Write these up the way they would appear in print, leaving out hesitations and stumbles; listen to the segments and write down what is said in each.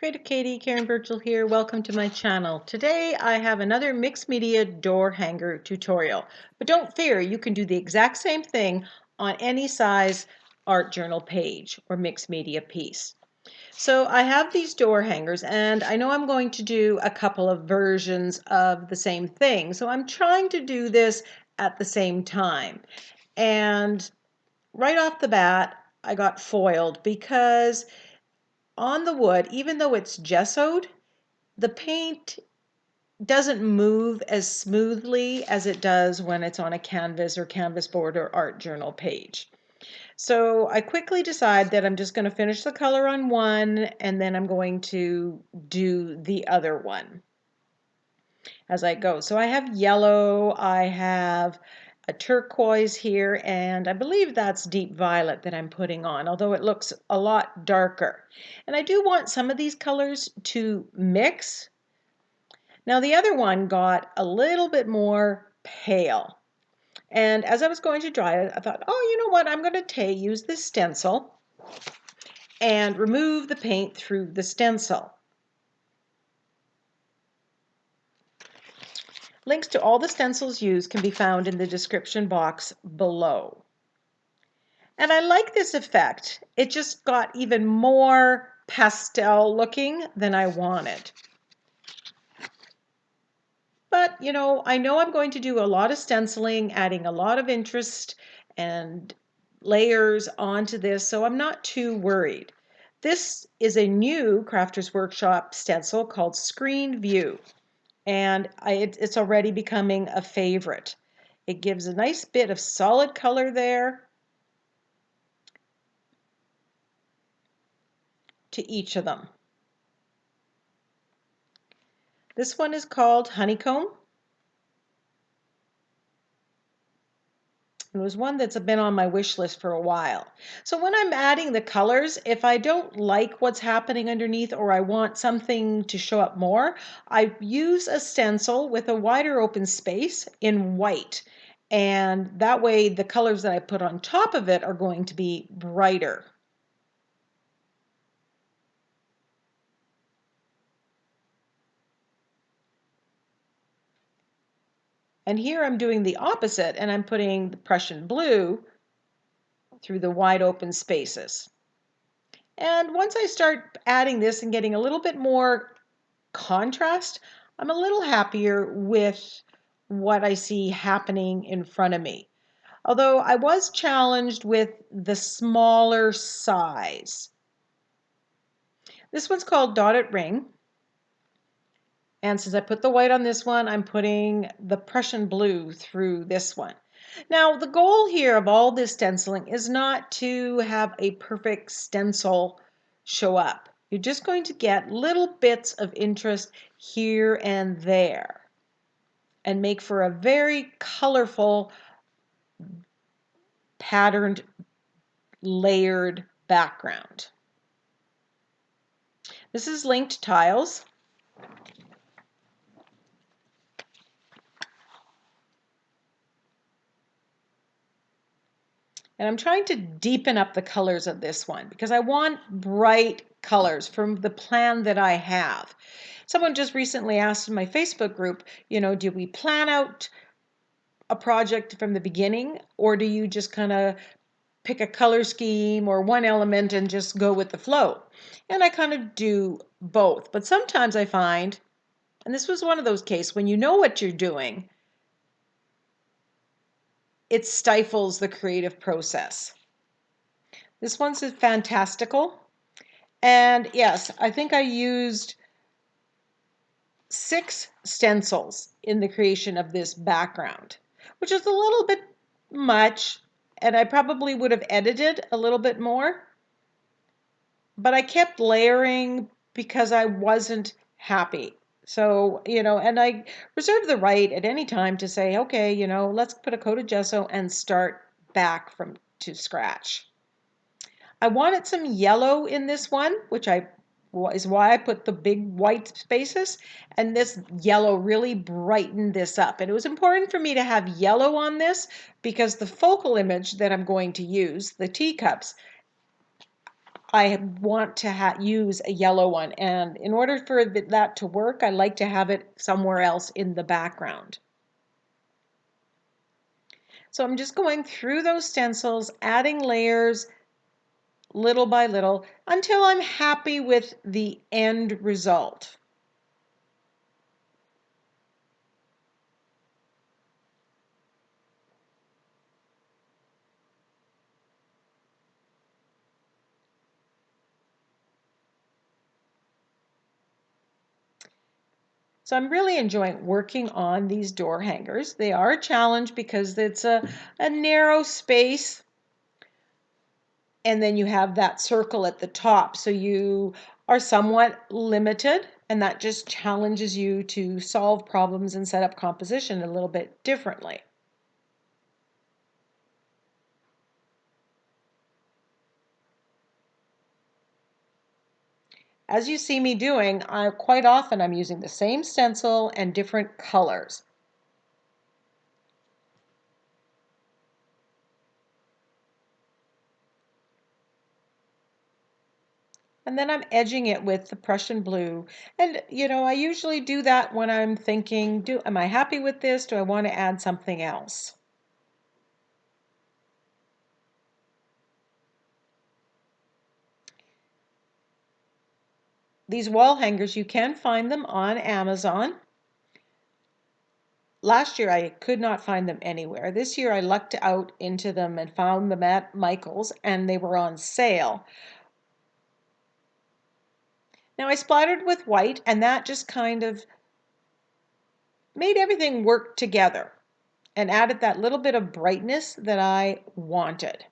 Creative Katie, Karen Burchill here. Welcome to my channel. Today I have another mixed media door hanger tutorial. But don't fear, you can do the exact same thing on any size art journal page or mixed media piece. So I have these door hangers and I know I'm going to do a couple of versions of the same thing. So I'm trying to do this at the same time. And right off the bat, I got foiled because on the wood, even though it's gessoed, the paint doesn't move as smoothly as it does when it's on a canvas or canvas board or art journal page. So I quickly decide that I'm just going to finish the color on one and then I'm going to do the other one as I go. So I have yellow, I have a turquoise here, and I believe that's deep violet that I'm putting on, although it looks a lot darker. And I do want some of these colors to mix. Now the other one got a little bit more pale. And as I was going to dry it, I thought, oh, you know what, I'm going to use this stencil and remove the paint through the stencil. Links to all the stencils used can be found in the description box below. And I like this effect. It just got even more pastel looking than I wanted. But, you know I'm going to do a lot of stenciling, adding a lot of interest and layers onto this, so I'm not too worried. This is a new Crafters Workshop stencil called Screen View. And it's already becoming a favorite. It gives a nice bit of solid color there to each of them. This one is called Honeycomb. It was one that's been on my wish list for a while. So when I'm adding the colors, if I don't like what's happening underneath or I want something to show up more, I use a stencil with a wider open space in white. And that way the colors that I put on top of it are going to be brighter. And here I'm doing the opposite, and I'm putting the Prussian blue through the wide open spaces. And once I start adding this and getting a little bit more contrast, I'm a little happier with what I see happening in front of me. Although I was challenged with the smaller size. This one's called Dotted Ring. And since I put the white on this one, I'm putting the Prussian blue through this one. Now, the goal here of all this stenciling is not to have a perfect stencil show up. You're just going to get little bits of interest here and there and make for a very colorful, patterned, layered background. This is linked tiles. And I'm trying to deepen up the colors of this one because I want bright colors from the plan that I have. Someone just recently asked in my Facebook group, do we plan out a project from the beginning, or do you just kind of pick a color scheme or one element and just go with the flow? And I kind of do both. But sometimes I find, and this was one of those cases, when you know what you're doing, it stifles the creative process. This one's fantastical. And yes, I think I used 6 stencils in the creation of this background, which is a little bit much, and I probably would have edited a little bit more. But I kept layering because I wasn't happy. So, and I reserve the right at any time to say, okay, let's put a coat of gesso and start back to scratch. I wanted some yellow in this one, which is why I put the big white spaces, and this yellow really brightened this up. And it was important for me to have yellow on this because the focal image that I'm going to use, the teacups, I want to use a yellow one, and in order for that to work, I like to have it somewhere else in the background. So I'm just going through those stencils, adding layers little by little until I'm happy with the end result. So I'm really enjoying working on these door hangers. They are a challenge because it's a narrow space, and then you have that circle at the top. So you are somewhat limited, and that just challenges you to solve problems and set up composition a little bit differently. As you see me doing, quite often I'm using the same stencil and different colors. And then I'm edging it with the Prussian blue. And I usually do that when I'm thinking, am I happy with this? Do I want to add something else? These wall hangers, you can find them on Amazon. Last year I could not find them anywhere. This year I lucked out into them and found them at Michael's, and they were on sale. Now I splattered with white, and that just kind of made everything work together and added that little bit of brightness that I wanted.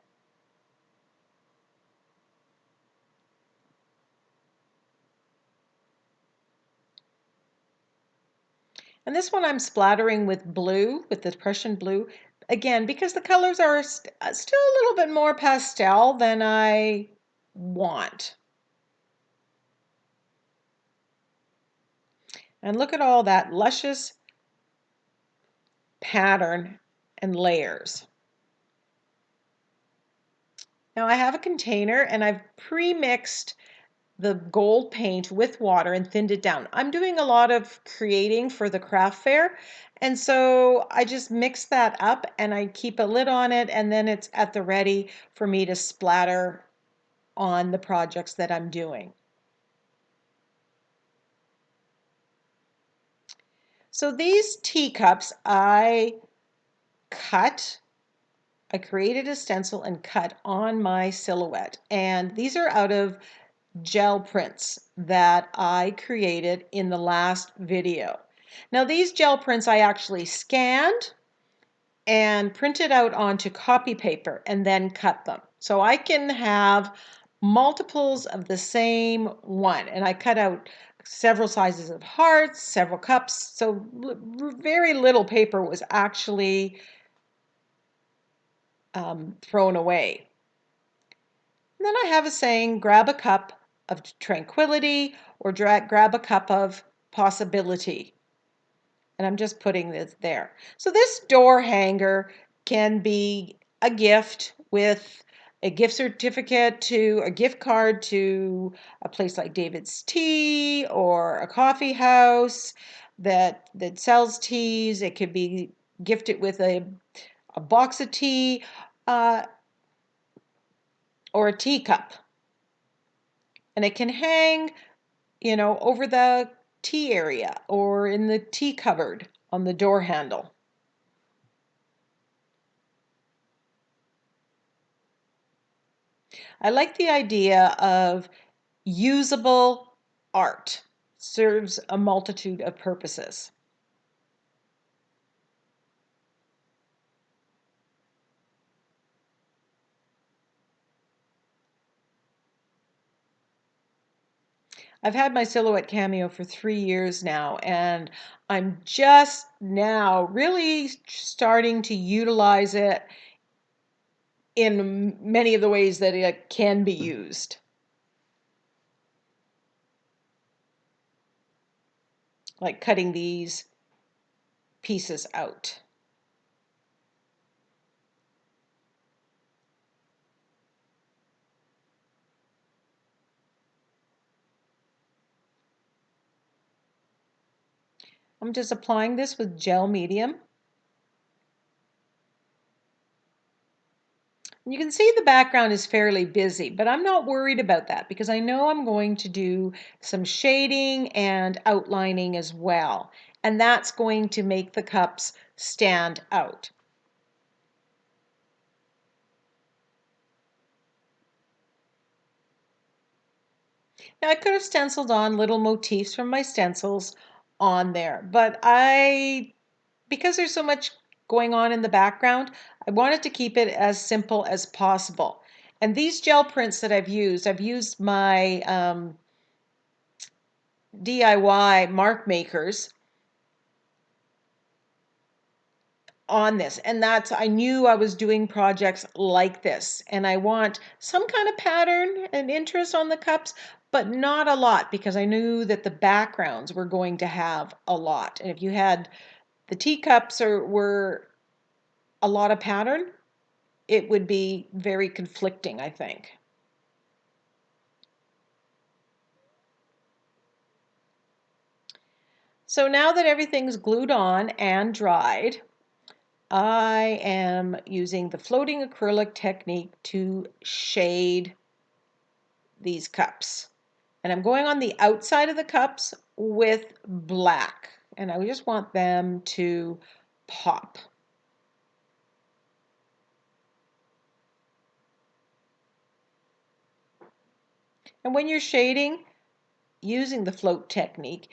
And this one I'm splattering with blue, with the Prussian blue, again, because the colors are still a little bit more pastel than I want. And look at all that luscious pattern and layers. Now I have a container and I've pre-mixed the gold paint with water and thinned it down. I'm doing a lot of creating for the craft fair, and so I just mix that up and I keep a lid on it, and then it's at the ready for me to splatter on the projects that I'm doing. So these teacups I created a stencil and cut on my silhouette, and these are out of gel prints that I created in the last video. Now these gel prints I actually scanned and printed out onto copy paper and then cut them. So I can have multiples of the same one, and I cut out several sizes of hearts, several cups, so very little paper was actually thrown away. And then I have a saying, grab a cup of tranquility or grab a cup of possibility. And I'm just putting this there. So this door hanger can be a gift with a gift certificate to a gift card to a place like David's Tea or a coffee house that sells teas. It could be gifted with a box of tea or a teacup. And it can hang, over the tea area or in the tea cupboard on the door handle. I like the idea of usable art. Serves a multitude of purposes. I've had my silhouette cameo for 3 years now, and I'm just now really starting to utilize it in many of the ways that it can be used. Like cutting these pieces out. I'm just applying this with gel medium. You can see the background is fairly busy, but I'm not worried about that because I know I'm going to do some shading and outlining as well. And that's going to make the cups stand out. Now I could have stenciled on little motifs from my stencils on there, but because there's so much going on in the background, I wanted to keep it as simple as possible. And these gel prints that I've used my DIY mark makers on this, and I knew I was doing projects like this, and I want some kind of pattern and interest on the cups, but not a lot because I knew that the backgrounds were going to have a lot. And if you had the teacups were a lot of pattern, it would be very conflicting, I think. So now that everything's glued on and dried, I am using the floating acrylic technique to shade these cups. And I'm going on the outside of the cups with black. And I just want them to pop. And when you're shading, using the float technique,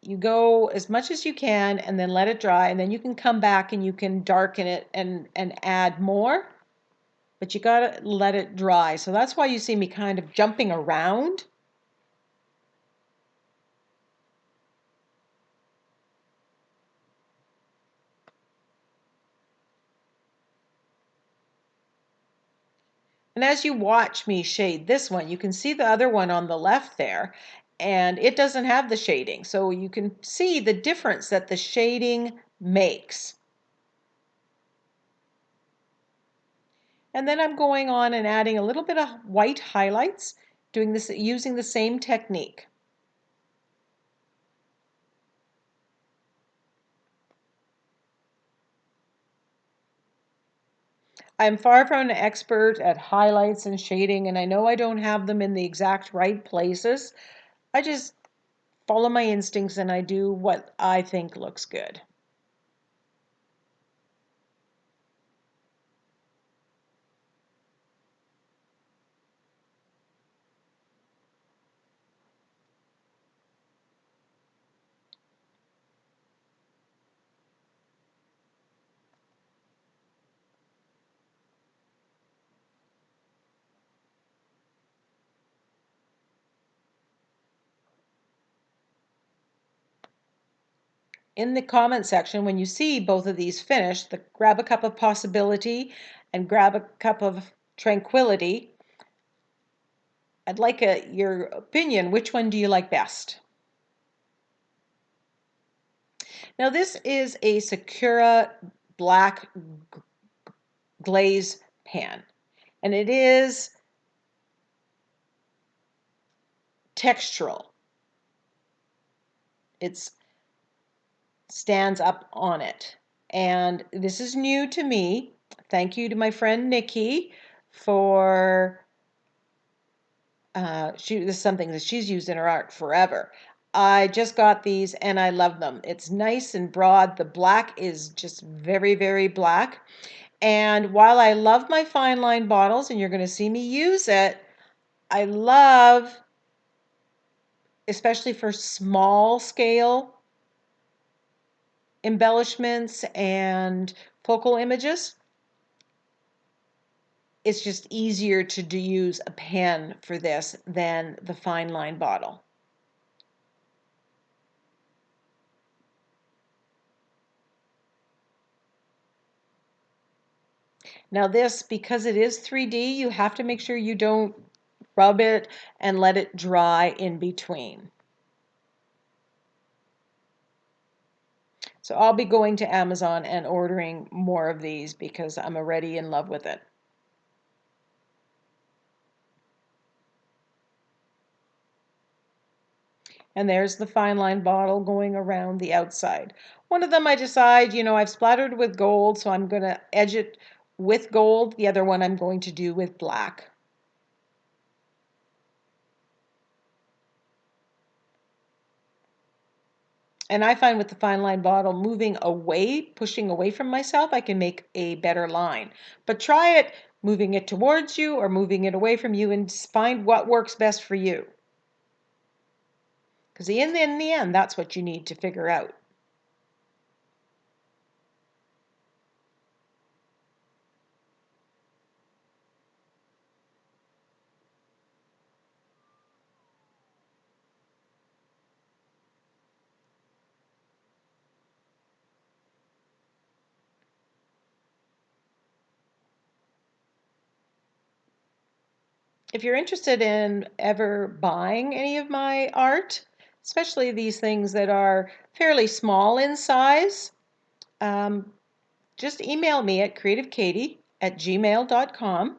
you go as much as you can and then let it dry, and then you can come back and you can darken it and add more, but you gotta let it dry. So that's why you see me kind of jumping around. And as you watch me shade this one, you can see the other one on the left there, and it doesn't have the shading. So you can see the difference that the shading makes. And then I'm going on and adding a little bit of white highlights, doing this using the same technique. I'm far from an expert at highlights and shading, and I know I don't have them in the exact right places. I just follow my instincts and I do what I think looks good. In the comment section, when you see both of these finished, grab a cup of possibility and grab a cup of tranquility. I'd like your opinion. Which one do you like best? Now this is a Sakura black glaze pan, and it is textural. It stands up on it. And this is new to me. Thank you to my friend Nikki for this is something that she's used in her art forever. I just got these and I love them. It's nice and broad. The black is just very, very black. And while I love my fine line bottles, and you're going to see me use it, I love, especially for small scale embellishments and focal images, it's just easier to use a pen for this than the fine line bottle. Now this, because it is 3D, you have to make sure you don't rub it and let it dry in between. So I'll be going to Amazon and ordering more of these because I'm already in love with it. And there's the fine line bottle going around the outside. One of them I decide, I've splattered with gold, so I'm going to edge it with gold. The other one I'm going to do with black. And I find with the fine line bottle, moving away, pushing away from myself, I can make a better line. But try it, moving it towards you or moving it away from you, and find what works best for you. Because in the end, that's what you need to figure out. If you're interested in ever buying any of my art, especially these things that are fairly small in size, just email me at creativekatie@gmail.com.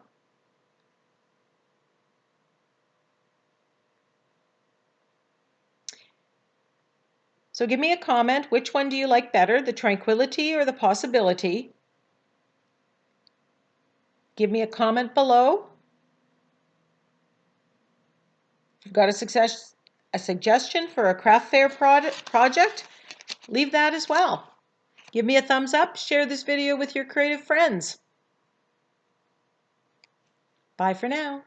So give me a comment. Which one do you like better, the tranquility or the possibility? Give me a comment below. If you've got a suggestion for a craft fair project, leave that as well. Give me a thumbs up, share this video with your creative friends. Bye for now.